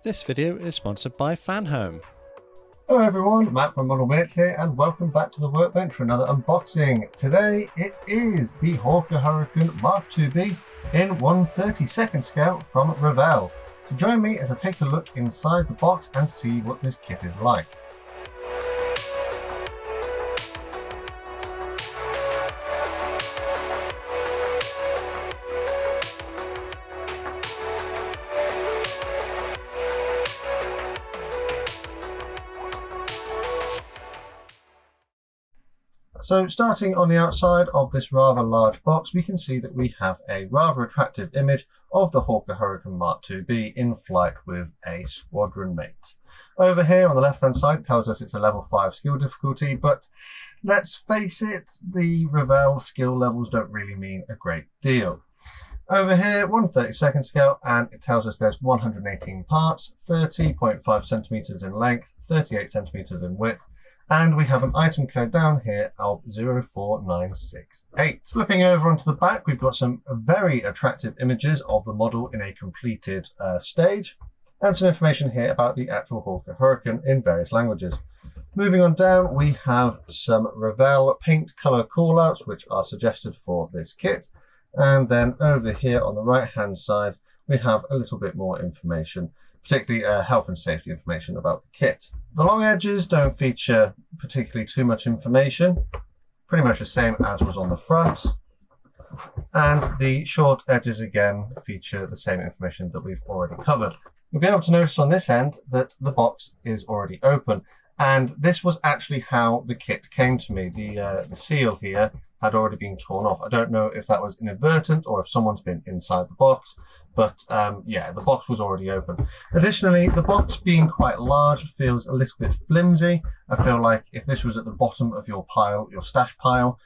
This video is sponsored by FanHome. Hello everyone, Matt from Model Minutes here, and welcome back to the workbench for another unboxing. Today it is the Hawker Hurricane Mk.IIb in 1/32nd scale from Revell. So join me as I take a look inside the box and see what this kit is like. So starting on the outside of this rather large box, we can see that we have a rather attractive image of the Hawker Hurricane Mk.IIb in flight with a squadron mate. Over here on the left hand side, it tells us it's a level 5 skill difficulty, but let's face it, the Revell skill levels don't really mean a great deal. Over here, 1/32nd scale, and it tells us there's 118 parts, 30.5 centimeters in length, 38 centimeters in width, and we have an item code down here of 04968. Flipping over onto the back, we've got some very attractive images of the model in a completed stage, and some information here about the actual Hawker Hurricane in various languages. Moving on down, we have some Revell paint color callouts which are suggested for this kit, and then over here on the right hand side we have a little bit more information, particularly health and safety information about the kit. The long edges don't feature particularly too much information, pretty much the same as was on the front. And the short edges again feature the same information that we've already covered. You'll be able to notice on this end that the box is already open. And this was actually how the kit came to me. The seal here had already been torn off. I don't know if that was inadvertent or if someone's been inside the box, but yeah, the box was already open. Additionally, the box being quite large feels a little bit flimsy. I feel like if this was at the bottom of your pile, your stash pile,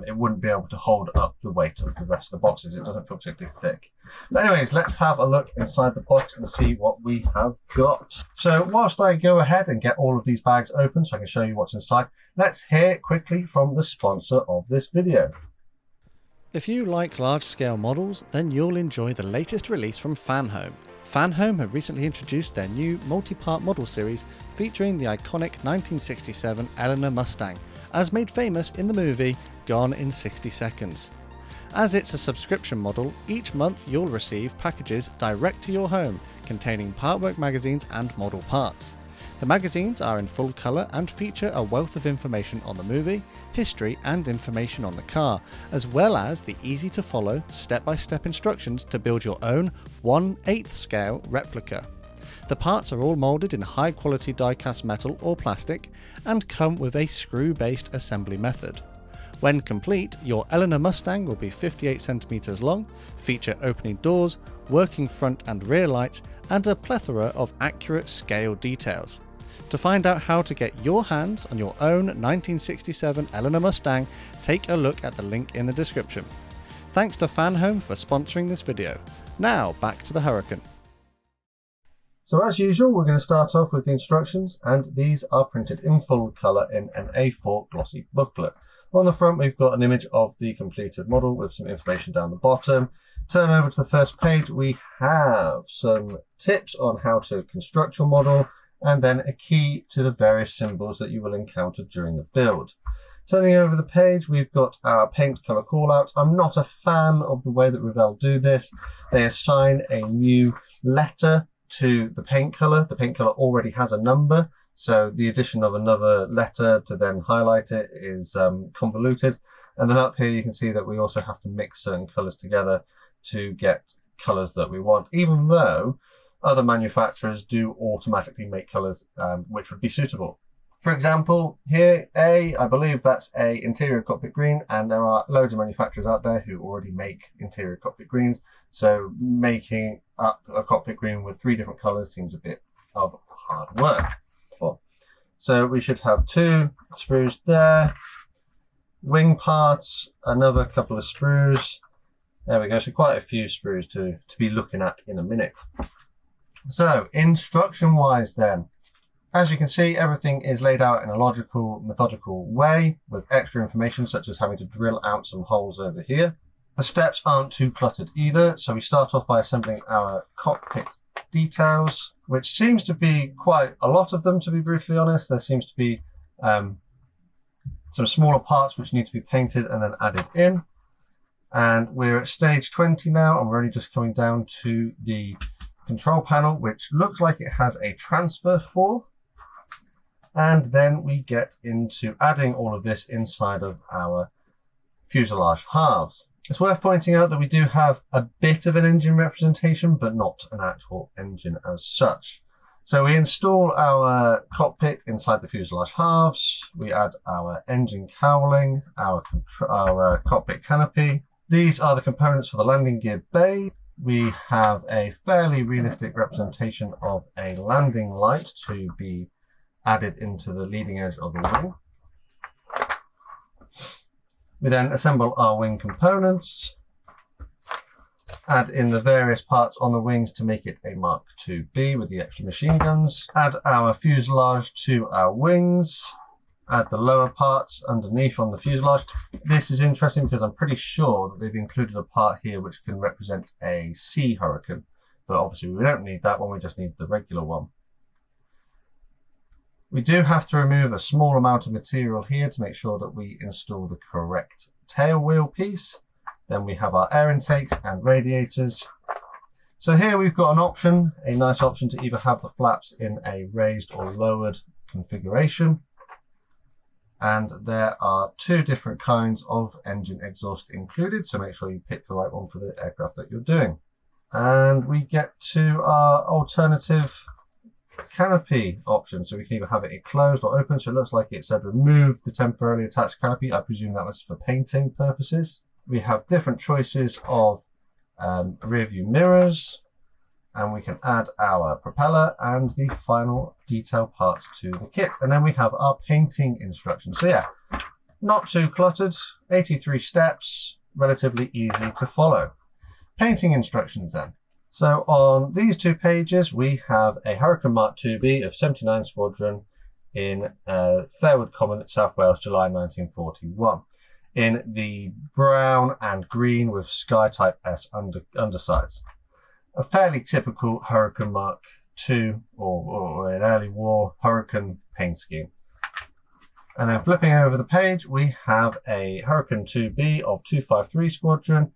it wouldn't be able to hold up the weight of the rest of the boxes. It doesn't feel particularly thick. But anyways, let's have a look inside the box and see what we have got. So whilst I go ahead and get all of these bags open so I can show you what's inside, let's hear quickly from the sponsor of this video. If you like large-scale models, then you'll enjoy the latest release from FanHome. FanHome have recently introduced their new multi-part model series featuring the iconic 1967 Eleanor Mustang, as made famous in the movie Gone in 60 Seconds. As it's a subscription model, each month you'll receive packages direct to your home containing partwork magazines and model parts. The magazines are in full colour and feature a wealth of information on the movie, history and information on the car, as well as the easy to follow step-by-step instructions to build your own 1/8 scale replica. The parts are all moulded in high quality die-cast metal or plastic and come with a screw-based assembly method. When complete, your Eleanor Mustang will be 58 centimeters long, feature opening doors, working front and rear lights, and a plethora of accurate scale details. To find out how to get your hands on your own 1967 Eleanor Mustang, take a look at the link in the description. Thanks to FanHome for sponsoring this video. Now back to the Hurricane. So as usual, we're going to start off with the instructions, and these are printed in full colour in an A4 glossy booklet. On the front, we've got an image of the completed model with some information down the bottom. Turn over to the first page, we have some tips on how to construct your model, and then a key to the various symbols that you will encounter during the build. Turning over the page, we've got our paint colour callouts. I'm not a fan of the way that Revell do this. They assign a new letter to the paint colour. The paint colour already has a number, so the addition of another letter to then highlight it is convoluted. And then up here you can see that we also have to mix certain colours together to get colours that we want, even though other manufacturers do automatically make colours which would be suitable. For example, here I believe that's a interior cockpit green, and there are loads of manufacturers out there who already make interior cockpit greens, so making up a cockpit green with 3 different colours seems a bit of hard work. So we should have 2 sprues there, wing parts, another couple of sprues. There we go, so quite a few sprues to be looking at in a minute. So instruction wise then, as you can see, everything is laid out in a logical, methodical way with extra information such as having to drill out some holes over here. The steps aren't too cluttered either, so we start off by assembling our cockpit details, which seems to be quite a lot of them, to be brutally honest. There seems to be some smaller parts which need to be painted and then added in. And we're at stage 20 now, and we're only just coming down to the control panel, which looks like it has a transfer for. And then we get into adding all of this inside of our fuselage halves. It's worth pointing out that we do have a bit of an engine representation, but not an actual engine as such. So we install our cockpit inside the fuselage halves. We add our engine cowling, our cockpit canopy. These are the components for the landing gear bay. We have a fairly realistic representation of a landing light to be added into the leading edge of the wing. We then assemble our wing components, add in the various parts on the wings to make it a Mk.IIb with the extra machine guns, add our fuselage to our wings, add the lower parts underneath on the fuselage. This is interesting because I'm pretty sure that they've included a part here which can represent a Sea Hurricane, but obviously we don't need that one, we just need the regular one. We do have to remove a small amount of material here to make sure that we install the correct tail wheel piece. Then we have our air intakes and radiators. So here we've got an option, a nice option to either have the flaps in a raised or lowered configuration. And there are two different kinds of engine exhaust included, so make sure you pick the right one for the aircraft that you're doing. And we get to our alternative canopy option, so we can either have it closed or open. So it looks like it said remove the temporarily attached canopy. I presume that was for painting purposes. We have different choices of rear view mirrors, and we can add our propeller and the final detail parts to the kit. And then we have our painting instructions. So yeah, not too cluttered, 83 steps, relatively easy to follow. Painting instructions then. So on these two pages, we have a Hurricane Mk.IIb of 79 Squadron in Fairwood Common, South Wales, July 1941. In the brown and green with Sky Type S undersides. A fairly typical Hurricane Mark II or an early war Hurricane paint scheme. And then flipping over the page, we have a Hurricane 2B of 253 Squadron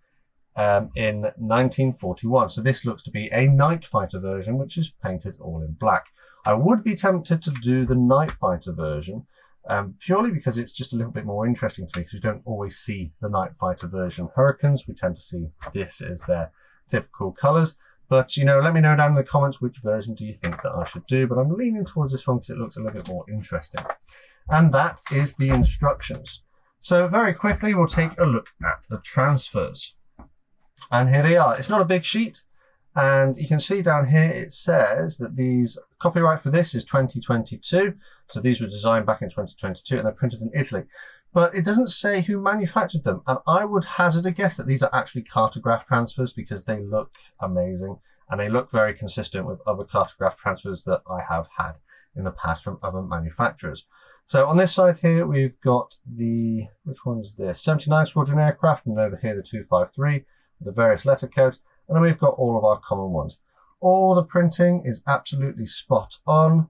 in 1941. So this looks to be a night fighter version, which is painted all in black. I would be tempted to do the night fighter version, purely because it's just a little bit more interesting to me, because we don't always see the night fighter version Hurricanes. We tend to see this as their typical colours. But, you know, let me know down in the comments which version do you think that I should do. But I'm leaning towards this one because it looks a little bit more interesting. And that is the instructions. So very quickly, we'll take a look at the transfers. And here they are. It's not a big sheet. And you can see down here, it says that these copyright for this is 2022. So these were designed back in 2022 and they're printed in Italy. But it doesn't say who manufactured them. And I would hazard a guess that these are actually cartograph transfers because they look amazing and they look very consistent with other cartograph transfers that I have had in the past from other manufacturers. So on this side here, we've got the, which one's this? 79 Squadron aircraft, and over here the 253 with the various letter codes. And then we've got all of our common ones. All the printing is absolutely spot on.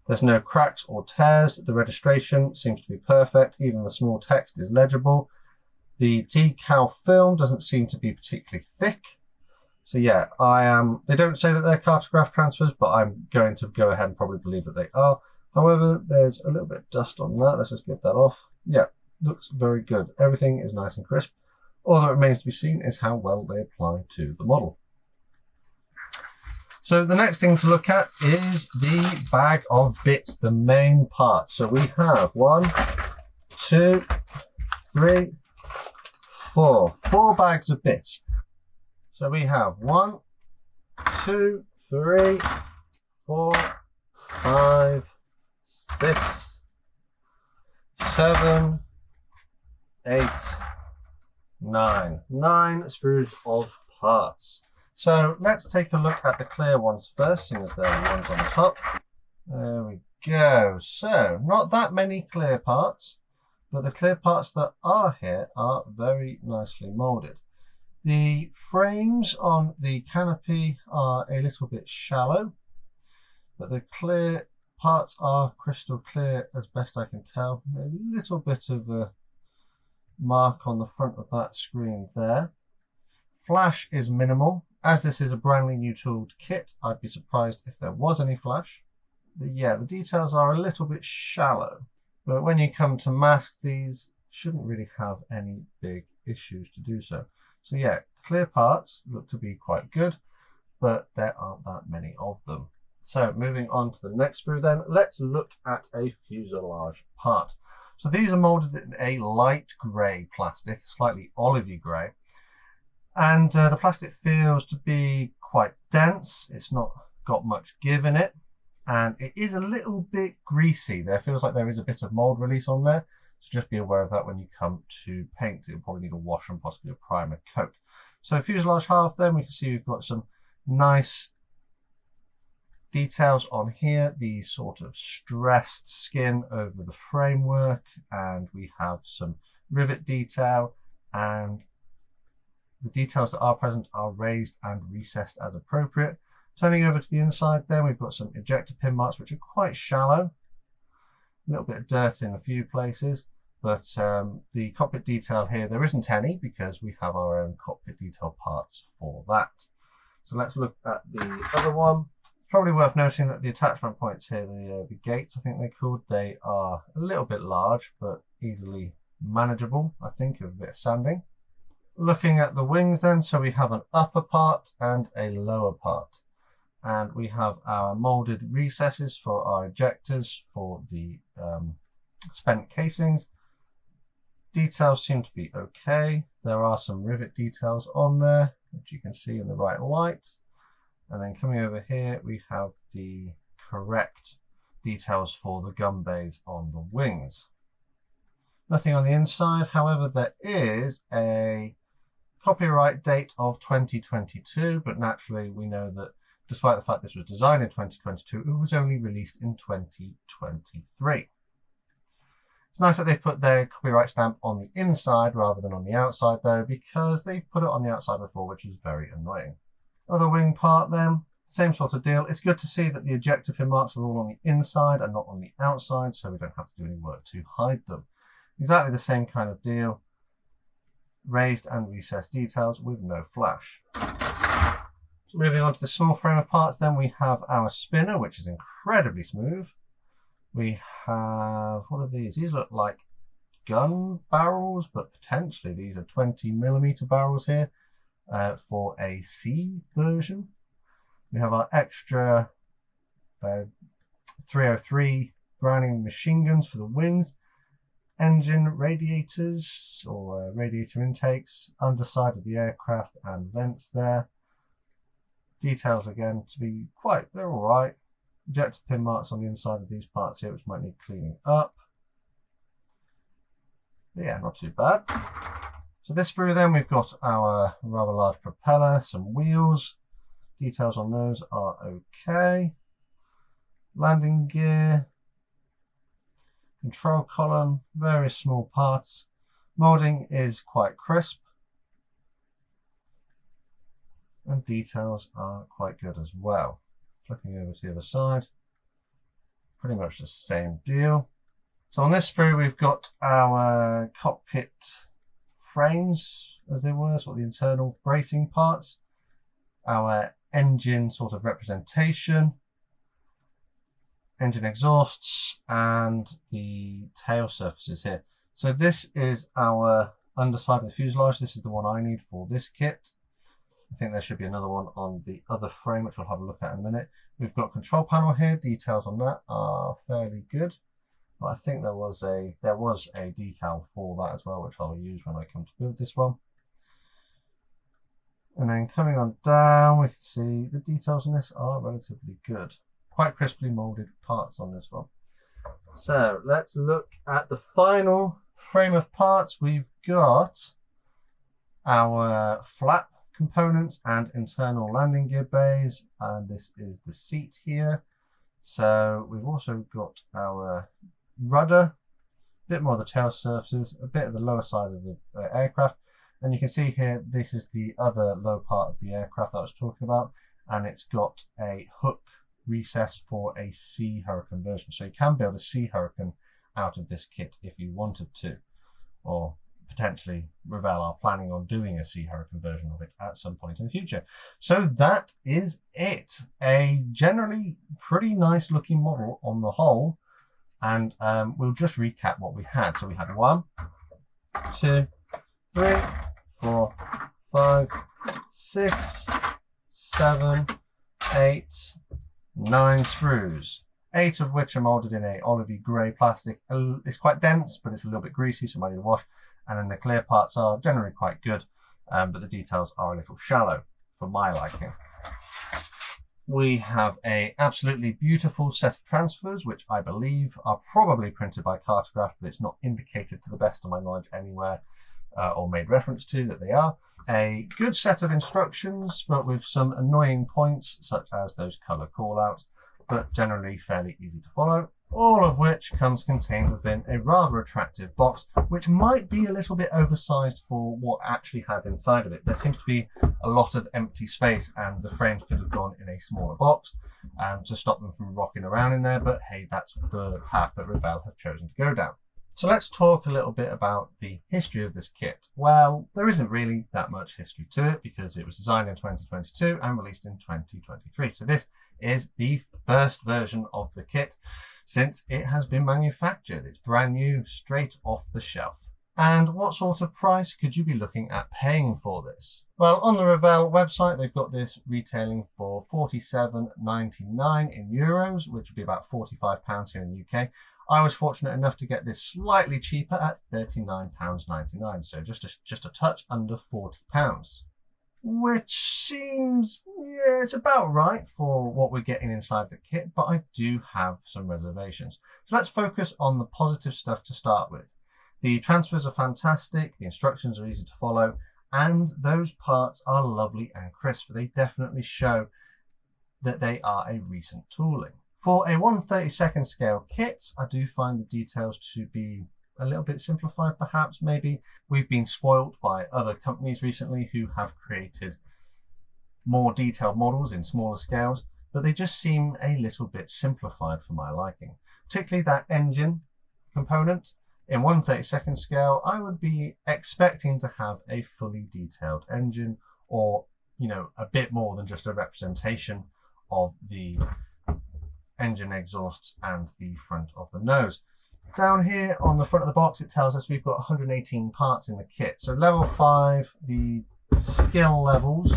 There's no cracks or tears. The registration seems to be perfect. Even the small text is legible. The decal film doesn't seem to be particularly thick. So yeah, they don't say that they're cartograph transfers, but I'm going to go ahead and probably believe that they are. However, there's a little bit of dust on that. Let's just get that off. Yeah, looks very good. Everything is nice and crisp. All that remains to be seen is how well they apply to the model. So the next thing to look at is the bag of bits, the main parts. So we have 1, 2, 3, 4. 4 bags of bits. So we have 1, 2, 3, 4, 5, 6, 7, 8, 9. 9 sprues of parts. So let's take a look at the clear ones first, seeing as they're the ones on the top. There we go. So not that many clear parts, but the clear parts that are here are very nicely molded. The frames on the canopy are a little bit shallow, but the clear parts are crystal clear as best I can tell. A little bit of a mark on the front of that screen there. Flash is minimal. As this is a brand new tooled kit, I'd be surprised if there was any flash. But yeah, the details are a little bit shallow. But when you come to mask these, shouldn't really have any big issues to do so. So yeah, clear parts look to be quite good, but there aren't that many of them. So moving on to the next sprue then, let's look at a fuselage part. So these are molded in a light grey plastic, slightly olivey grey. And the plastic feels to be quite dense. It's not got much give in it. And it is a little bit greasy. There feels like there is a bit of mold release on there. So just be aware of that when you come to paint. It'll probably need a wash and possibly a primer coat. So fuselage half then, we can see we've got some nice details on here, the sort of stressed skin over the framework, and we have some rivet detail, and the details that are present are raised and recessed as appropriate. Turning over to the inside then, we've got some ejector pin marks which are quite shallow, a little bit of dirt in a few places, but the cockpit detail here, there isn't any because we have our own cockpit detail parts for that. So let's look at the other one. Probably worth noting that the attachment points here, the gates I think they're called, they are a little bit large but easily manageable, I think, with a bit of sanding. Looking at the wings then, so we have an upper part and a lower part. And we have our molded recesses for our ejectors for the spent casings. Details seem to be okay. There are some rivet details on there, which you can see in the right light. And then coming over here, we have the correct details for the gun bays on the wings. Nothing on the inside, however, there is a copyright date of 2022, but naturally we know that despite the fact this was designed in 2022, it was only released in 2023. It's nice that they've put their copyright stamp on the inside rather than on the outside though, because they've put it on the outside before, which is very annoying. Other wing part then, same sort of deal. It's good to see that the ejector pin marks are all on the inside and not on the outside, so we don't have to do any work to hide them. Exactly the same kind of deal. Raised and recessed details with no flash. Moving on to the small frame of parts then, we have our spinner, which is incredibly smooth. We have, what are these? These look like gun barrels, but potentially these are 20mm barrels here. For a C version. We have our extra 303 Browning machine guns for the wings, engine radiators or radiator intakes, underside of the aircraft and vents there. Details again to be they're alright. Ejector pin marks on the inside of these parts here which might need cleaning up. But yeah, not too bad. So this sprue then, we've got our rather large propeller, some wheels. Details on those are okay. Landing gear, control column, various small parts. Moulding is quite crisp. And details are quite good as well. Flipping over to the other side, pretty much the same deal. So on this sprue, we've got our cockpit frames, as they were, sort of the internal bracing parts, our engine sort of representation, engine exhausts, and the tail surfaces here. So this is our underside of the fuselage. This is the one I need for this kit. I think there should be another one on the other frame, which we'll have a look at in a minute. We've got control panel here. Details on that are fairly good. But I think there was a decal for that as well, which I'll use when I come to build this one. And then coming on down, we can see the details on this are relatively good. Quite crisply molded parts on this one. So let's look at the final frame of parts. We've got our flap components and internal landing gear bays, and this is the seat here. So we've also got our rudder, a bit more of the tail surfaces, a bit of the lower side of the aircraft, And you can see here, this is the other low part of the aircraft that I was talking about, and it's got a hook recess for a Sea Hurricane version. So you can build a Sea Hurricane out of this kit if you wanted to, or potentially Revell are planning on doing a Sea Hurricane version of it at some point in the future. So that is it. A generally pretty nice looking model on the whole. And we'll just recap what we had. So we had 1, 2, 3, 4, 5, 6, 7, 8, 9 screws. 8 of which are molded in a olivey grey plastic. It's quite dense, but it's a little bit greasy, so it might need a wash. And then the clear parts are generally quite good, but the details are a little shallow for my liking. We have a absolutely beautiful set of transfers, which I believe are probably printed by Cartograph, but it's not indicated to the best of my knowledge anywhere, or made reference to that they are. A good set of instructions, but with some annoying points, such as those colour callouts, but generally fairly easy to follow. All of which comes contained within a rather attractive box, which might be a little bit oversized for what actually has inside of it. There seems to be a lot of empty space, and the frames could have gone in a smaller box to stop them from rocking around in there, but hey, that's the path that Revell have chosen to go down. So let's talk a little bit about the history of this kit. Well, there isn't really that much history to it because it was designed in 2022 and released in 2023. So this is the first version of the kit since it has been manufactured. It's brand new, straight off the shelf. And what sort of price could you be looking at paying for this? Well, on the Revell website, they've got this retailing for €47.99 in euros, which would be about £45 here in the UK. I was fortunate enough to get this slightly cheaper at £39.99, so just a touch under £40. Which seems, yeah, it's about right for what we're getting inside the kit, but I do have some reservations. So let's focus on the positive stuff to start with. The transfers are fantastic, the instructions are easy to follow, and those parts are lovely and crisp. They definitely show that they are a recent tooling. For a 1/32 scale kit, I do find the details to be a little bit simplified, perhaps. Maybe we've been spoilt by other companies recently who have created more detailed models in smaller scales, but they just seem a little bit simplified for my liking. Particularly that engine component. In 1/32 scale, I would be expecting to have a fully detailed engine, or, you know, a bit more than just a representation of the engine exhausts and the front of the nose. Down here on the front of the box, it tells us we've got 118 parts in the kit. So level 5, the skill levels,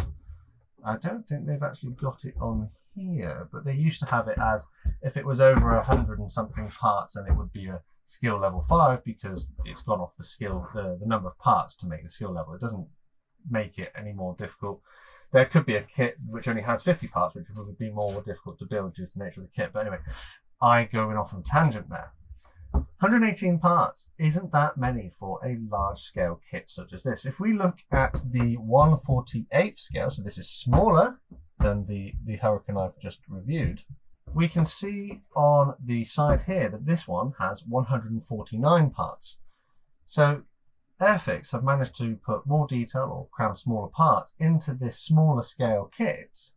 I don't think they've actually got it on here, but they used to have it as if it was over 100 and something parts, and it would be a skill level 5 because it's gone off the number of parts to make the skill level. It doesn't make it any more difficult. There could be a kit which only has 50 parts, which would be more difficult to build due to the nature of the kit. But anyway, going off on a tangent there. 118 parts isn't that many for a large scale kit such as this. If we look at the 1/48 scale, so this is smaller than the Hurricane I've just reviewed, we can see on the side here that this one has 149 parts. So Airfix have managed to put more detail or cram smaller parts into this smaller scale kit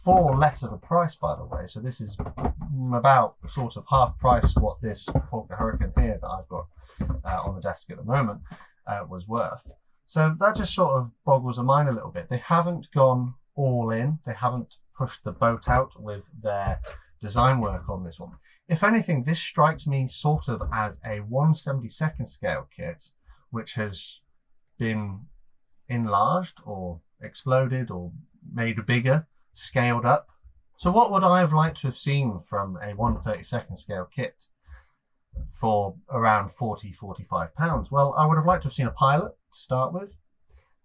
for less of a price, by the way. So this is about sort of half price what this Hawker Hurricane here that I've got on the desk at the moment was worth. So that just sort of boggles the mind a little bit. They haven't gone all in. They haven't pushed the boat out with their design work on this one. If anything, this strikes me sort of as a 1/72 scale kit, which has been enlarged or exploded or made bigger, scaled up. So what would I have liked to have seen from a 1/32 scale kit for around £40–45? Well, I would have liked to have seen a pilot to start with.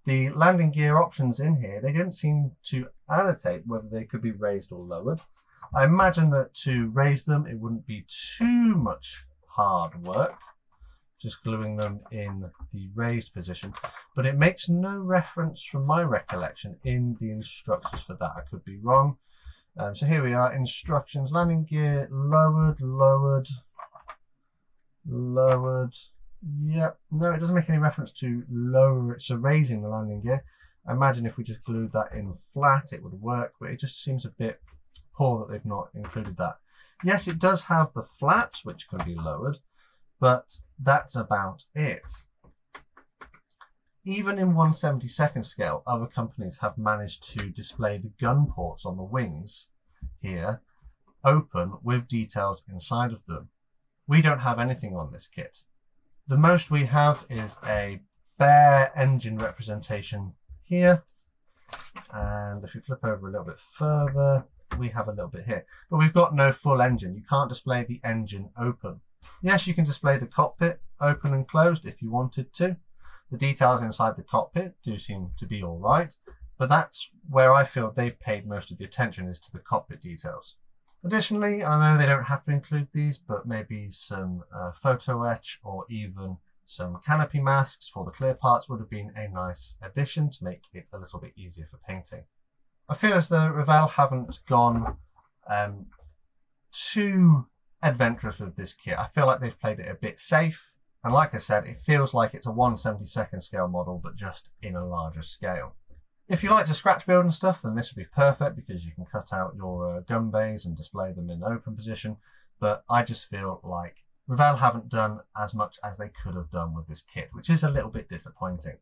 The landing gear options in here, they didn't seem to annotate whether they could be raised or lowered. I imagine that to raise them, it wouldn't be too much hard work, just gluing them in the raised position, but it makes no reference from my recollection in the instructions for that. I could be wrong. So here we are, instructions, landing gear lowered, lowered, lowered, Yep, no, it doesn't make any reference to raising the landing gear. I imagine if we just glued that in flat, it would work, but it just seems a bit poor that they've not included that. Yes, it does have the flaps, which can be lowered, but that's about it. Even in 1/72nd scale, other companies have managed to display the gun ports on the wings here open with details inside of them. We don't have anything on this kit. The most we have is a bare engine representation here, and if we flip over a little bit further, we have a little bit here, but we've got no full engine. You can't display the engine open. Yes, you can display the cockpit open and closed if you wanted to. The details inside the cockpit do seem to be all right, but that's where I feel they've paid most of the attention, is to the cockpit details. Additionally, I know they don't have to include these, but maybe some photo etch or even some canopy masks for the clear parts would have been a nice addition to make it a little bit easier for painting. I feel as though Revell haven't gone too adventurous with this kit. I feel like they've played it a bit safe, and like I said, it feels like it's a 1/72nd scale model, but just in a larger scale. If you like to scratch build and stuff, then this would be perfect because you can cut out your gun bays and display them in open position. But I just feel like Revell haven't done as much as they could have done with this kit, which is a little bit disappointing.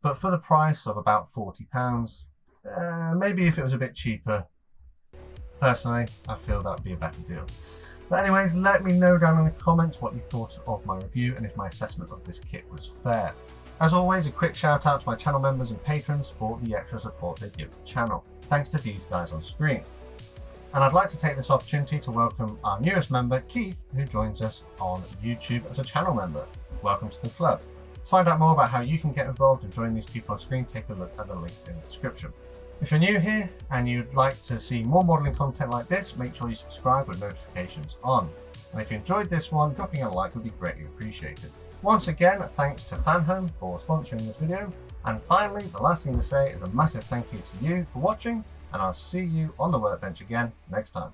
But for the price of about £40, maybe if it was a bit cheaper, personally, I feel that would be a better deal. But anyways, let me know down in the comments what you thought of my review and if my assessment of this kit was fair. As always, a quick shout out to my channel members and patrons for the extra support they give the channel. Thanks to these guys on screen. And I'd like to take this opportunity to welcome our newest member, Keith, who joins us on YouTube as a channel member. Welcome to the club. To find out more about how you can get involved and join these people on screen, take a look at the links in the description. If you're new here and you'd like to see more modelling content like this, make sure you subscribe with notifications on. And if you enjoyed this one, dropping a like would be greatly appreciated. Once again, thanks to FanHome for sponsoring this video. And finally, the last thing to say is a massive thank you to you for watching, and I'll see you on the workbench again next time.